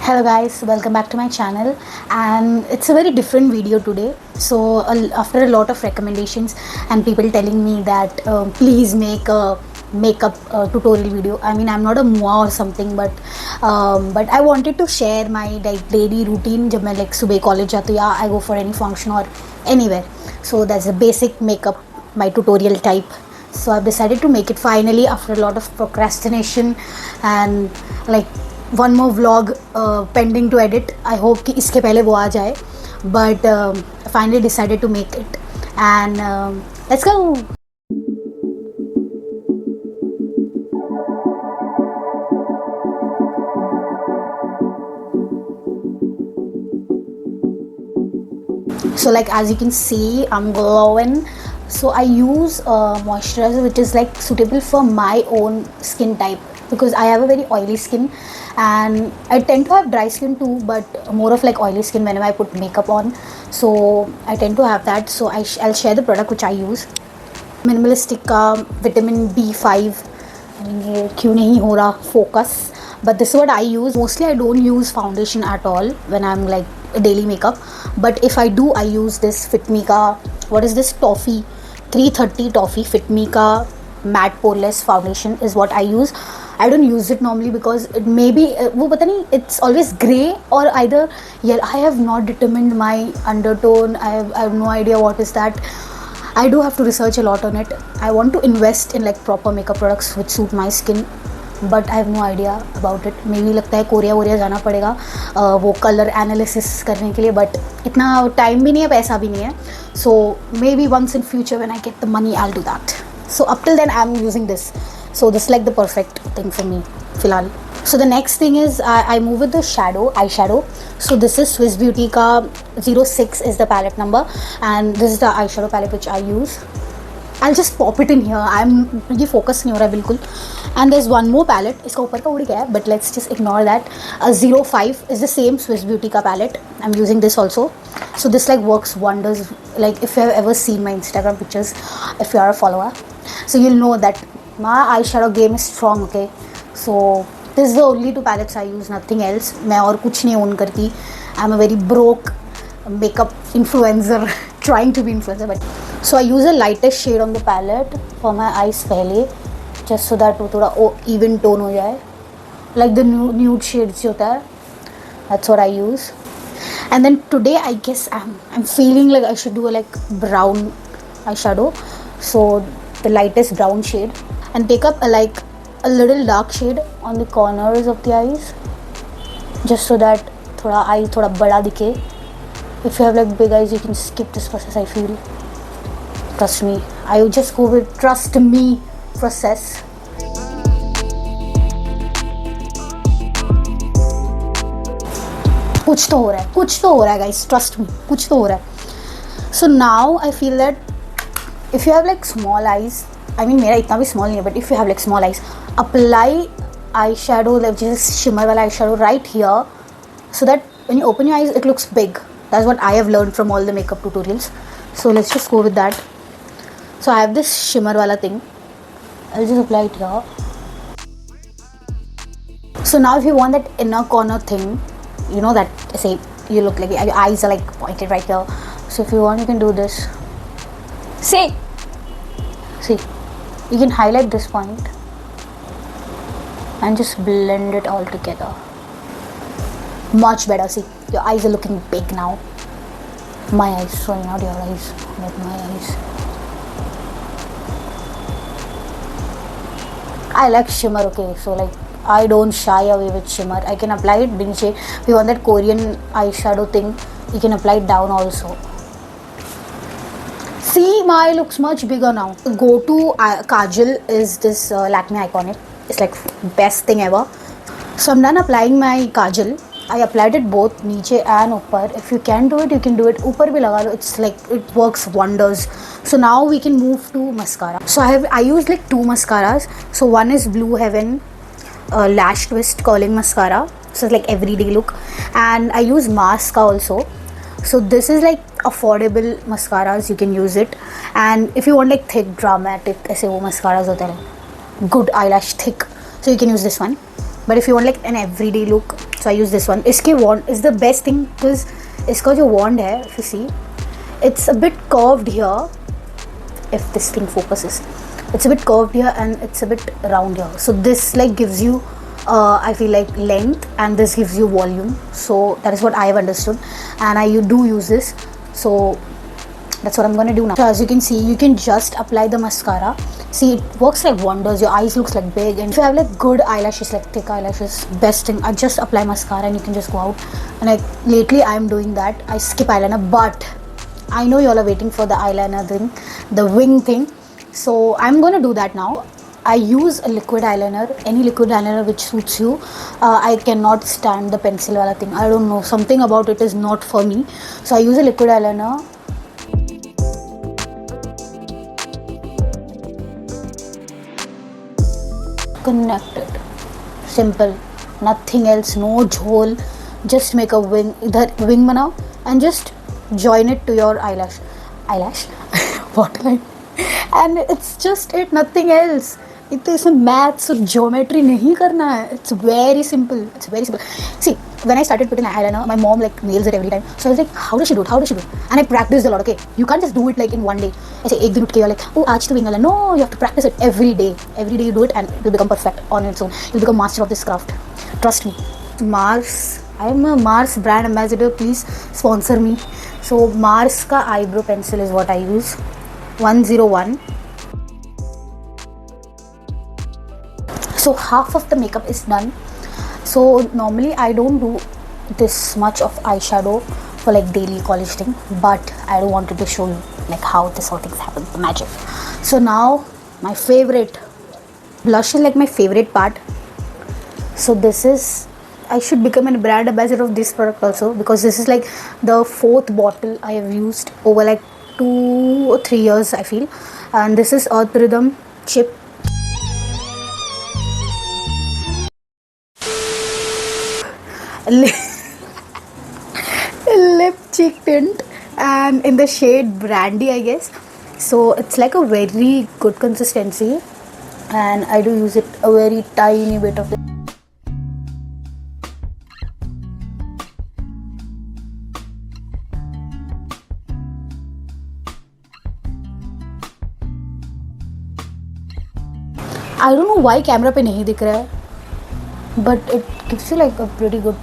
Hello guys, welcome back to my channel, and it's a very different video today. So after a lot of recommendations and people telling me that please make a makeup tutorial video. I mean, I'm not a mua or something, but I wanted to share my daily routine. जब मैं सुबह college जाती हूँ, I go for any function or anywhere. So that's a basic makeup, my tutorial type. So I've decided to make it finally after a lot of procrastination and one more vlog pending to edit. I hope कि इसके पहले वो आ जाए, but I finally decided to make it, and let's go. So as you can see, I'm glowing. So I use moisturizer which is suitable for my own skin type, because I have a very oily skin and I tend to have dry skin too, but more of oily skin whenever I put makeup on. So I tend to have that. So I'll share the product which I use. Minimalistic का vitamin B5. ये क्यों नहीं हो रहा focus? But this is what I use. Mostly I don't use foundation at all when I'm daily makeup. But if I do, I use this Fit Me का, what is this, Toffee 330 Toffee Fit Me का matte poreless foundation is what I use. I don't use it normally because it may be वो पता नहीं, it's always grey or either yellow. I have not determined my undertone. I have no idea what is that. I do have to research a lot on it. I want to invest in proper makeup products which suit my skin, but I have no idea about it. Maybe लगता है Korea जाना पड़ेगा वो colour analysis करने के लिए, but इतना time भी नहीं है, पैसा भी नहीं है. So maybe once in future when I get the money, I'll do that. So up till then I'm using this. So this is the perfect thing for me फिलहाल. So the next thing is I move with the eyeshadow. So this is Swissbeauty का 06 is the palette number, and this is the eyeshadow palette which I use. I'll just pop it in here. ये focus नहीं हो रहा है बिल्कुल. And there's one more palette. इसका ऊपर का उड़ गया है, but let's just ignore that. 05 is the same Swissbeauty का palette. I'm using this also. So this works wonders. If you have ever seen my Instagram pictures, if you are a follower, so you'll know that my eyeshadow game is strong. Okay, so this is the only two palettes I use, nothing else. मैं और कुछ नहीं own करती. I'm a very broke makeup influencer trying to be influencer, but so I use a lightest shade on the palette for my eyes पहले, just so that वो थोड़ा even tone हो जाए, like the nude shades जो होता है, that's what I use. And then today I guess I'm feeling I should do a brown eyeshadow, so the lightest brown shade, and take up a little dark shade on the corners of the eyes, just so that थोड़ा eye थोड़ा बड़ा दिखे. If you have big eyes, you can skip this process, I feel. Trust me. I would just go with trust me process. कुछ तो हो रहा है guys, trust me, कुछ तो हो रहा है. So now I feel that if you have small eyes, I mean मेरा इतना भी small नहीं है, but if you have small eyes, apply eyeshadow, just shimmer वाला eyeshadow right here, so that when you open your eyes it looks big. That's what I have learned from all the makeup tutorials. So let's just go with that. So I have this shimmer wala thing. I'll just apply it here. So now if you want that inner corner thing, you know that, say you look like your eyes are pointed right here. So if you want, you can do this. See, you can highlight this point and just blend it all together. Much better. See, your eyes are looking big now. My eyes, sorry, not your eyes, but my eyes. I like shimmer, okay, so I don't shy away with shimmer. I can apply it नीचे. If you want that Korean eyeshadow thing, you can apply it down also. See, my eye looks much bigger now. The go-to kajal is this Lakme Iconic. It's best thing ever. So I'm done applying my kajal. I applied it both नीचे and ऊपर. If you can do it, you can do it. ऊपर भी लगा लो. It's it works wonders. So now we can move to mascara. So I use two mascaras. So one is Blue Heaven Lash Twist Curling Mascara. So it's everyday look. And I use Mars also. So this is affordable mascaras. You can use it. And if you want thick, dramatic, ऐसे वो mascaras होते हैं, good eyelash thick, so you can use this one. but if you want like an everyday look, so I use this one. Iske wand is the best thing because iska jo wand hai, if you see, it's a bit curved here. If this thing focuses, it's a bit curved here and it's a bit round here. So this like gives you I feel like length, and this gives you volume. So that is what I have understood, and I do use this. So that's what I'm gonna do now. So as you can see, you can just apply the mascara. See, it works like wonders. Your eyes looks like big, and if you have like good eyelashes, like thick eyelashes, best thing, I just apply mascara and you can just go out. And like lately I'm doing that. I skip eyeliner, but I know you all are waiting for the eyeliner thing, the wing thing. So I'm gonna do that now. I use a liquid eyeliner, any liquid eyeliner which suits you. I cannot stand the pencil wala thing. I don't know, something about it is not for me. So I use a liquid eyeliner. Connected, simple, nothing else, no jhol. Just make a wing, idhar wing banao and just join it to your eyelash waterline, and it's just it, nothing else. It is a maths or geometry nahi karna hai. It's very simple. See, when I started putting eyeliner, my mom like nails it every time. So I was like, how does she do it? And I practiced a lot. Okay, you can't just do it like in one day. I say, ek din utke you're like, oh, aaj to wing wala. No, you have to practice it every day. Every day you do it, and it will become perfect on its own. You'll become master of this craft. Trust me. Mars. I'm a Mars brand ambassador. Please sponsor me. So Mars ka eyebrow pencil is what I use. 101. So half of the makeup is done. So normally I don't do this much of eyeshadow for like daily college thing, but I wanted to show you like how this whole thing happens, the magic. So now my favorite blush is like my favorite part. So this is, I should become a brand ambassador of this product also, because this is like the 4th bottle I have used over like 2 or 3 years I feel. And this is Earth Rhythm Chip. Lip cheek tint, and in the shade Brandy, I guess. So it's like a very good consistency, and I do use it a very tiny bit of it. I don't know why camera पे नहीं दिख रहा है, but it gives you like a pretty good.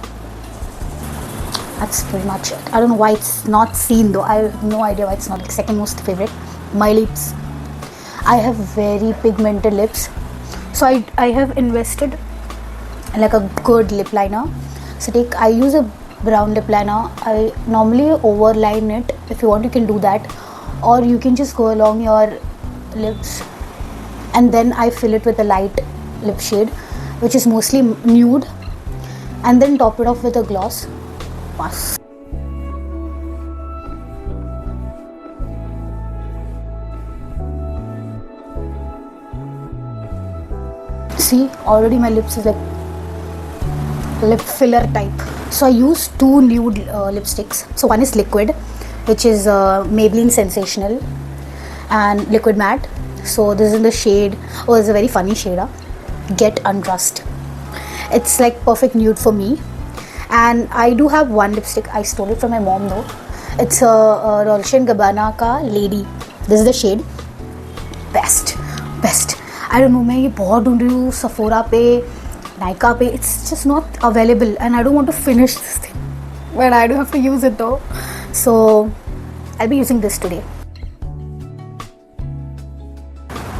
That's pretty much it. I don't know why it's not seen though. I have no idea why it's not like second most favorite. My lips. I have very pigmented lips, so I have invested in like a good lip liner. So I use a brown lip liner. I normally overline it. If you want, you can do that, or you can just go along your lips, and then I fill it with a light lip shade, which is mostly nude, and then top it off with a gloss. Pass. See, already my lips is like lip filler type. So I use 2 nude lipsticks. So one is liquid, which is Maybelline Sensational, and liquid matte. So this is in the shade, oh, it's a very funny shade, Get Undressed. It's like perfect nude for me. And I do have one lipstick. I stole it from my mom though. It's a Dolce & Gabbana ka Lady. This is the shade. Best. I don't know, मैं ये बहुत ढूंढ रही हूँ Sephora पे, Nykaa पे. It's just not available, and I don't want to finish this thing, but I do have to use it though. So I'll be using this today.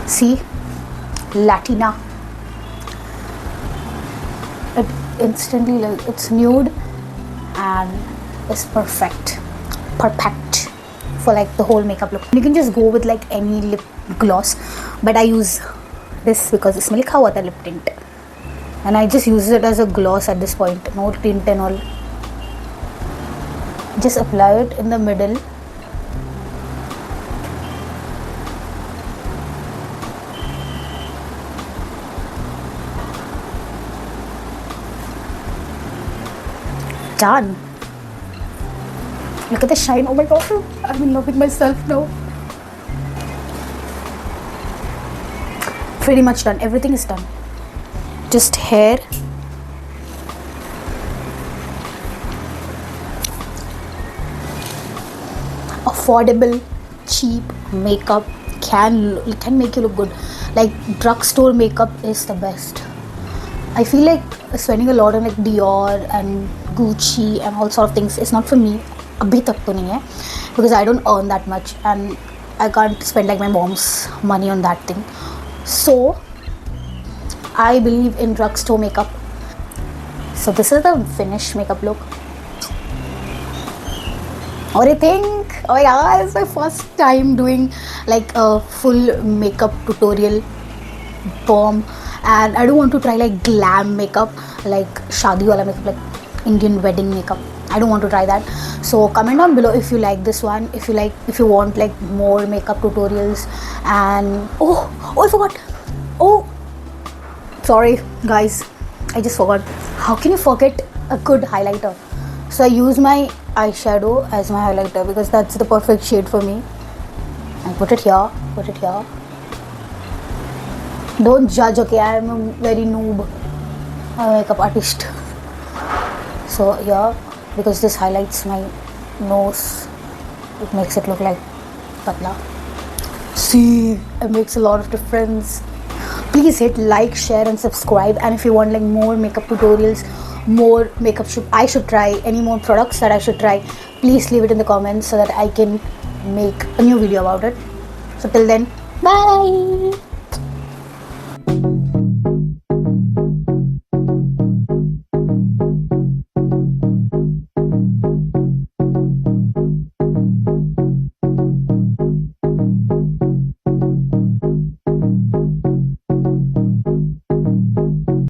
See, Latina. It instantly, like, it's nude and it's perfect for like the whole makeup look. You can just go with like any lip gloss, but I use this because it's likha hua tha lip tint, and I just use it as a gloss at this point. No tint and all. Just apply it in the middle. Done. Look at the shine. Oh my god, I'm in love with myself now. Pretty much done. Everything is done. Just hair affordable, cheap makeup can make you look good. Like drugstore makeup is the best. I feel like spending a lot on like Dior and Gucci and all sort of things is not for me. Abhi tak to nahi hai, because I don't earn that much and I can't spend like my mom's money on that thing. So I believe in drugstore makeup. So this is the finished makeup look. What do you think? Oh yeah, it's my first time doing like a full makeup tutorial. Bomb. And I don't want to try like glam makeup, like shadi wala makeup, like Indian wedding makeup. I don't want to try that. So comment down below if you like this one, if you want like more makeup tutorials. And oh I forgot. Oh, sorry guys, I just forgot. How can you forget a good highlighter? So I use my eyeshadow as my highlighter because that's the perfect shade for me. And put it here. Don't judge, okay? I am a very noob makeup artist. So yeah, because this highlights my nose, it makes it look like patla. See, it makes a lot of difference. Please hit like, share and subscribe. And if you want like more makeup tutorials, more makeup I should try, any more products that I should try, please leave it in the comments so that I can make a new video about it. So till then, bye.